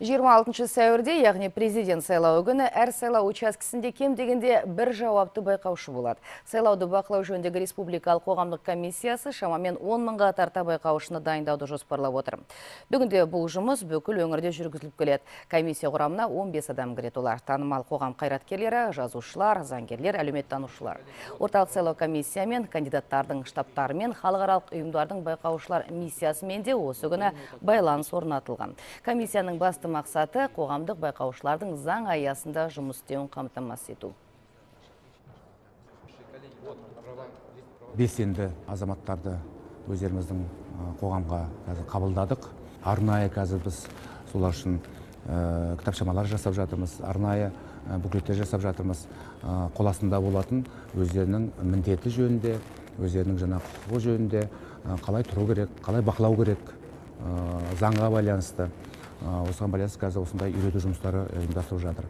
26 сәуірде, яғни президент сайлауы күні әр сайлау учаскесінде кем дегенде бір жауапты байқаушы болады. Сайлауды бақылау жөніндегі республикалық қоғамдық комиссиясы шамамен 10 мыңға тарта байқаушыны дайындауды жоспарлап отыр. Бүгінде бұл жұмыс бүкіл өңірде жүргізіліп келеді. Комиссия құрамына 15 адам кіреді. Олар танымал қоғам қайраткерлері, жазушылар, заңгерлер, әлеуметтанушылар. Орталық сайлау комиссия мен кандидаттардың штабтары мен халықаралық ұйымдардың байқаушылар миссиясымен де осы күні байланыс орнатылған. Комиссияның басты мақсаты қоғамдық байқаушылардың заң аясында жұмыс істеуін қамтамасыз ету. Белсенді азаматтарды өздеріміздің қоғамға қабылдадық. Арнайы қазір біз солар үшін кітапшамалар жасап жатырмыз, арнайы буклеттер жасап жатырмыз. Қоластында болатын өздерінің міндеті жөнінде, өздерінің жаңа құқығы жөнінде қалай тұру керек, қалай бақылау керек, заңға байланысты. Осыған байланысты қазір осындай үйрету жұмыстары ұйымдастырылып жатыр.